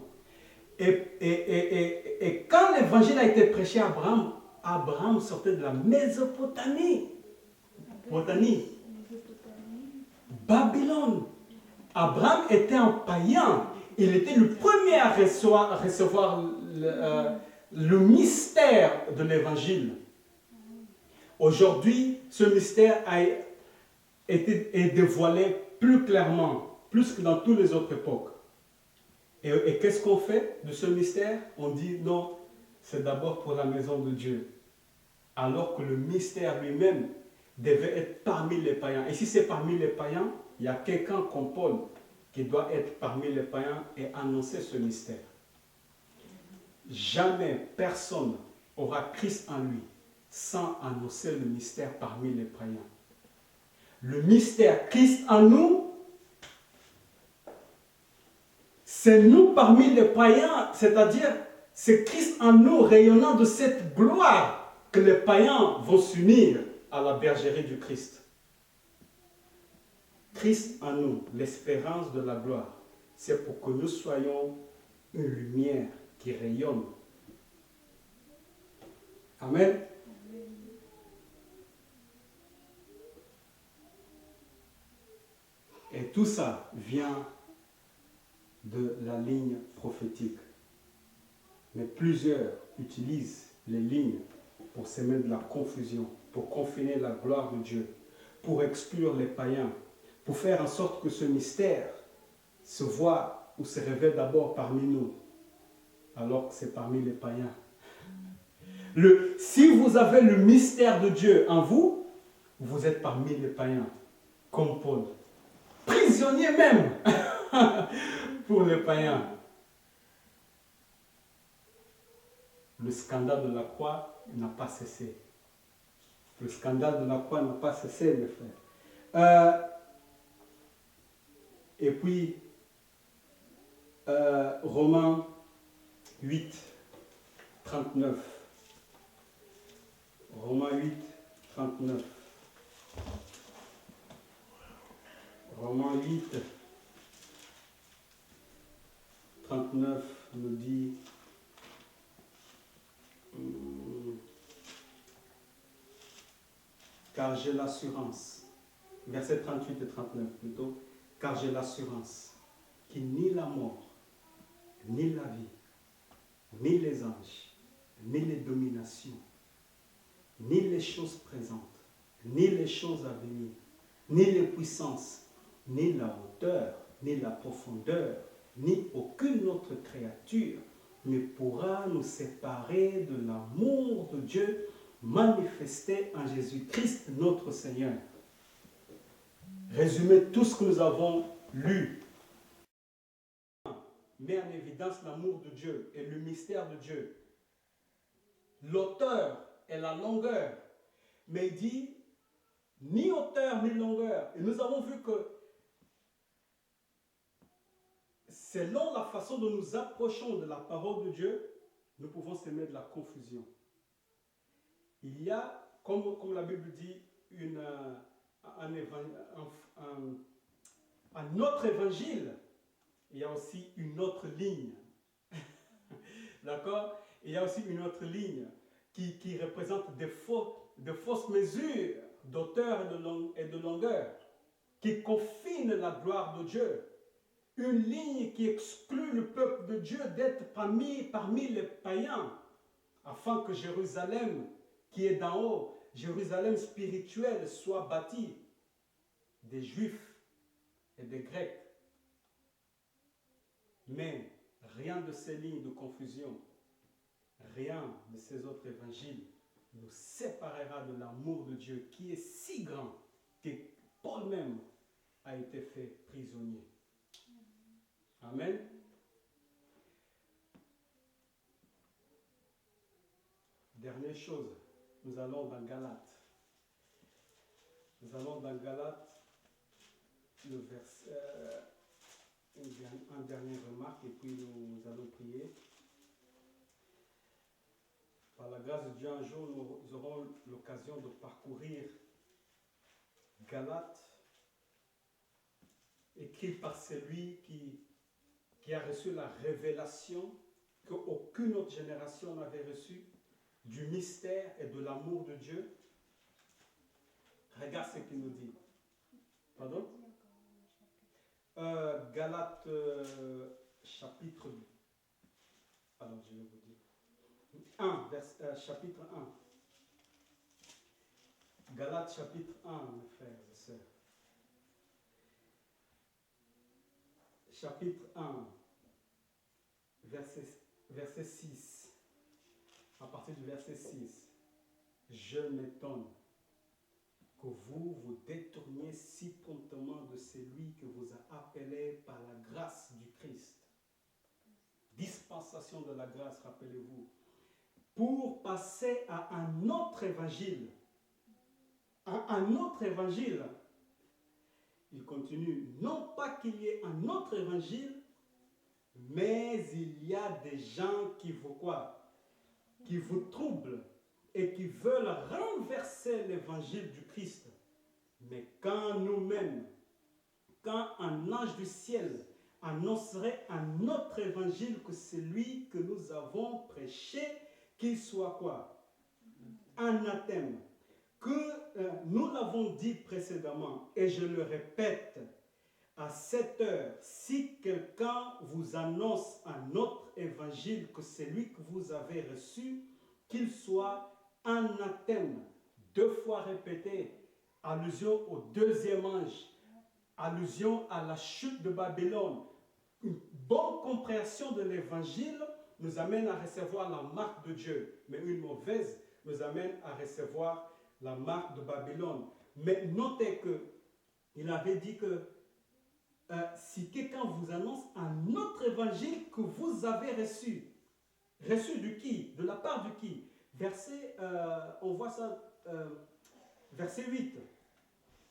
[SPEAKER 1] Et quand l'évangile a été prêché à Abraham, Abraham sortait de la Mésopotamie. Babylone. Abraham était un païen. Il était le premier à recevoir le mystère de l'évangile. Aujourd'hui, ce mystère est dévoilé plus clairement, plus que dans toutes les autres époques. Et qu'est-ce qu'on fait de ce mystère? On dit non, c'est d'abord pour la maison de Dieu. Alors que le mystère lui-même devait être parmi les païens. Et si c'est parmi les païens, il y a quelqu'un comme Paul qui doit être parmi les païens et annoncer ce mystère. jamais personne aura Christ en lui sans annoncer le mystère parmi les païens. Le mystère Christ en nous, c'est nous parmi les païens, c'est-à-dire c'est Christ en nous rayonnant de cette gloire que les païens vont s'unir à la bergerie du Christ. Christ en nous, l'espérance de la gloire, c'est pour que nous soyons une lumière qui rayonne. Amen. Et tout ça vient de la ligne prophétique. Mais plusieurs utilisent les lignes pour semer de la confusion, pour confiner la gloire de Dieu, pour exclure les païens, pour faire en sorte que ce mystère se voit ou se révèle d'abord parmi nous, alors que c'est parmi les païens. Si vous avez le mystère de Dieu en vous, vous êtes parmi les païens, comme Paul. Prisonnier même pour les païens. Le scandale de la croix n'a pas cessé. Le scandale de la croix n'a pas cessé, mes frères. Et puis, Romains 8, 39. Romains 8, 39. Romains 8, 39 nous dit, car j'ai l'assurance, verset 38 et 39 plutôt, car j'ai l'assurance que ni la mort, ni la vie, ni les anges, ni les dominations, ni les choses présentes, ni les choses à venir, ni les puissances, ni la hauteur, ni la profondeur, ni aucune autre créature ne pourra nous séparer de l'amour de Dieu manifesté en Jésus-Christ notre Seigneur. Résumé tout ce que nous avons lu met en évidence l'amour de Dieu et le mystère de Dieu. L'auteur et la longueur, mais il dit ni hauteur ni longueur. Et nous avons vu que selon la façon dont nous approchons de la parole de Dieu, nous pouvons semer de la confusion. Il y a, comme la Bible dit, un autre évangile. Il y a aussi une autre ligne. D'accord? Il y a aussi une autre ligne qui représente de fausses mesures d'auteur et de longueur, qui confinent la gloire de Dieu. Une ligne qui exclut le peuple de Dieu d'être parmi les païens, afin que Jérusalem, qui est d'en haut, Jérusalem spirituelle, soit bâtie des Juifs et des Grecs. Mais rien de ces lignes de confusion, rien de ces autres évangiles nous séparera de l'amour de Dieu qui est si grand que Paul même a été fait prisonnier. Amen. Dernière chose, nous allons dans Galates. Nous allons dans Galates, le verset, une dernière remarque et puis nous allons prier. Par la grâce de Dieu, un jour, nous aurons l'occasion de parcourir Galates, écrit par celui qui a reçu la révélation qu'aucune autre génération n'avait reçue du mystère et de l'amour de Dieu. Regarde ce qu'il nous dit. Pardon? Galates chapitre 2. Alors, je vais vous dire. Chapitre 1. Galates chapitre 1, mes frères et sœurs. Chapitre 1, verset 6. À partir du verset 6. Je m'étonne que vous détourniez si promptement de celui que vous a appelé par la grâce du Christ. dispensation de la grâce, rappelez-vous, pour passer à un autre évangile. Un autre évangile. Il continue, non pas qu'il y ait un autre évangile, mais il y a des gens qui vous quoi? Qui vous troublent et qui veulent renverser l'évangile du Christ. Mais quand nous-mêmes, quand un ange du ciel annoncerait un autre évangile que celui que nous avons prêché, qu'il soit quoi? Anathème. Que nous l'avons dit précédemment, et je le répète, à cette heure, si quelqu'un vous annonce un autre évangile que celui que vous avez reçu, qu'il soit anathème. 2 fois répété, allusion au deuxième ange, allusion à la chute de Babylone. Une bonne compréhension de l'évangile nous amène à recevoir la marque de Dieu, mais une mauvaise nous amène à recevoir la marque de Babylone. Mais notez que il avait dit que si quelqu'un vous annonce un autre évangile que vous avez reçu de qui? De la part de qui? Verset, on voit ça, verset 8.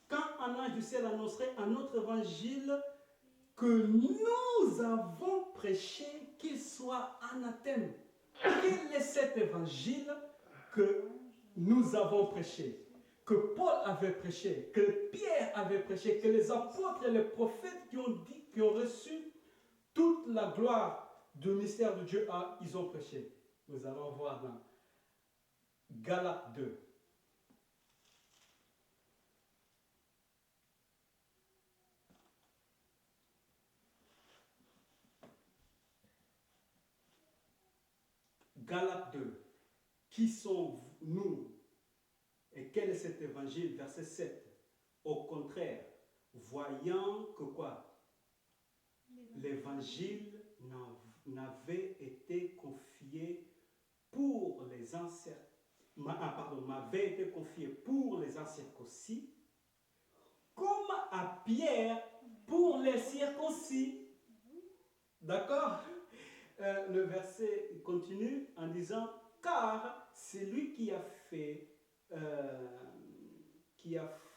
[SPEAKER 1] Quand un ange du ciel annoncerait un autre évangile que nous avons prêché, qu'il soit anathème. Quel est cet évangile que nous avons prêché? Que Paul avait prêché, que Pierre avait prêché, que les apôtres et les prophètes qui ont reçu toute la gloire du mystère de Dieu, ils ont prêché. Nous allons voir dans Galates 2. Galates 2. Qui sommes-nous? Et quel est cet évangile? Verset 7. Au contraire, voyant que quoi? L'évangile n'avait été confié pour les m'avait été confié pour les incirconcis, comme à Pierre pour les circoncis. D'accord? Le verset continue en disant, car c'est lui qui a fait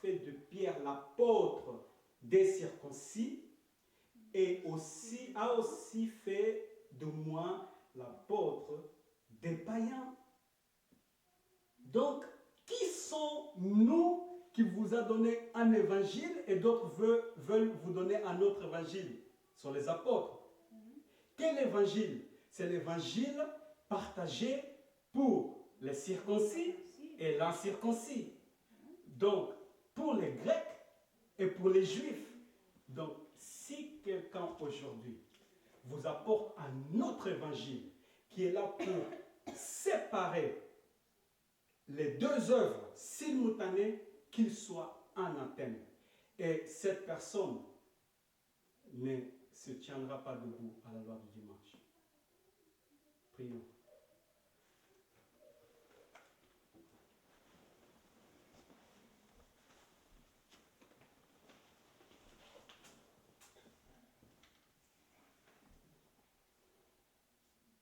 [SPEAKER 1] de Pierre l'apôtre des circoncis et a aussi fait de moi l'apôtre des païens. Donc, qui sont-nous qui vous a donné un évangile et d'autres veulent vous donner un autre évangile? Ce sont les apôtres. Quel évangile? C'est l'évangile partagé pour les circoncis et l'incirconcis. Donc, pour les Grecs et pour les Juifs. Donc, si quelqu'un aujourd'hui vous apporte un autre évangile qui est là pour séparer les deux œuvres simultanées, qu'il soit anathème. Et cette personne ne se tiendra pas debout à la loi du dimanche. Prions.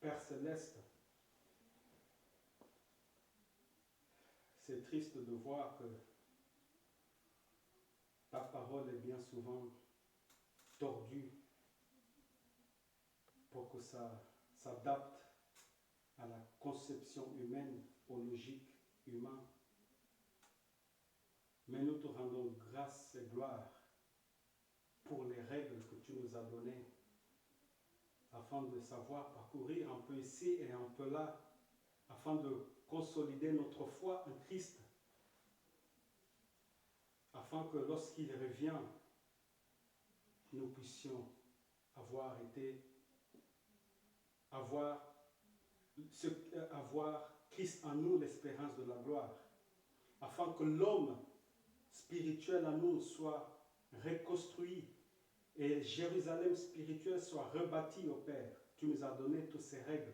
[SPEAKER 1] Père Céleste, c'est triste de voir que ta parole est bien souvent tordue pour que ça s'adapte à la conception humaine, aux logiques humaines. Mais nous te rendons grâce et gloire pour les règles que tu nous as données, afin de savoir parcourir un peu ici et un peu là, afin de consolider notre foi en Christ, afin que lorsqu'il revient, nous puissions avoir Christ en nous, l'espérance de la gloire, afin que l'homme spirituel en nous soit reconstruit et Jérusalem spirituelle soit rebâtie au Père. Tu nous as donné toutes ces règles.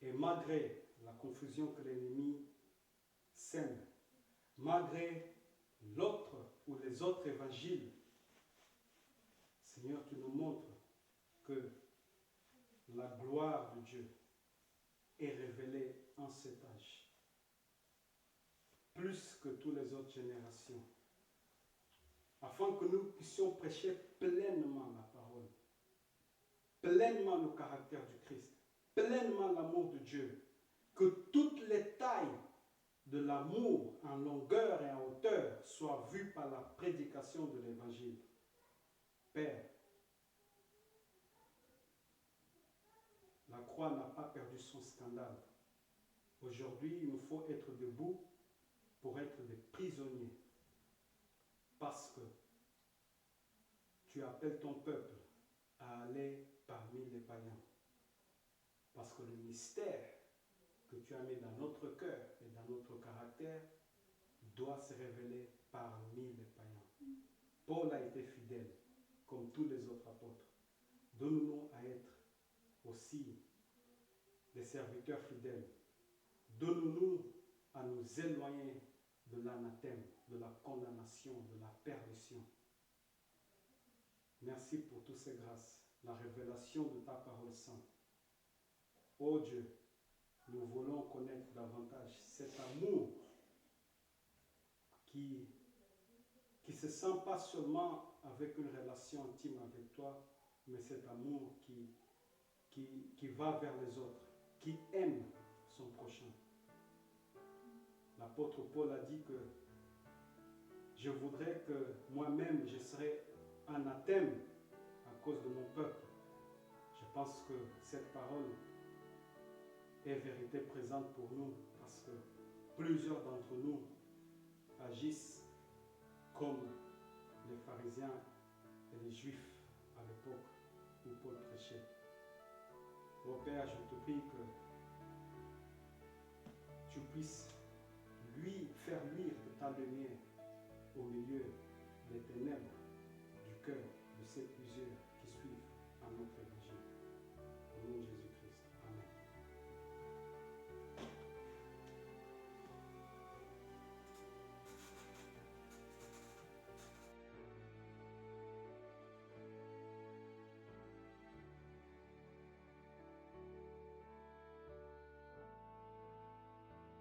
[SPEAKER 1] Et malgré la confusion que l'ennemi sème, malgré l'autre ou les autres évangiles, Seigneur, tu nous montres que la gloire de Dieu est révélée en cet âge, plus que toutes les autres générations, afin que nous puissions prêcher pleinement la parole, pleinement le caractère du Christ, pleinement l'amour de Dieu, que toutes les tailles de l'amour en longueur et en hauteur soient vues par la prédication de l'Évangile. Père, la croix n'a pas perdu son scandale. Aujourd'hui, il nous faut être debout pour être des prisonniers, parce que tu appelles ton peuple à aller parmi les païens. Parce que le mystère que tu as mis dans notre cœur et dans notre caractère doit se révéler parmi les païens. Paul a été fidèle, comme tous les autres apôtres. Donne-nous à être aussi des serviteurs fidèles. Donne-nous à nous éloigner de l'anathème, de la condamnation, de la perdition. Merci pour toutes ces grâces, la révélation de ta parole sainte. Ô Dieu, nous voulons connaître davantage cet amour qui ne se sent pas seulement avec une relation intime avec toi, mais cet amour qui va vers les autres, qui aime son prochain. L'apôtre Paul a dit que je voudrais que moi-même je serais anathème à cause de mon peuple. Je pense que cette parole est vérité présente pour nous parce que plusieurs d'entre nous agissent comme les pharisiens et les juifs à l'époque où Paul prêchait. Ô Père, je te prie que tu puisses faire luire de ta lumière au milieu des ténèbres du cœur de ces plusieurs qui suivent à notre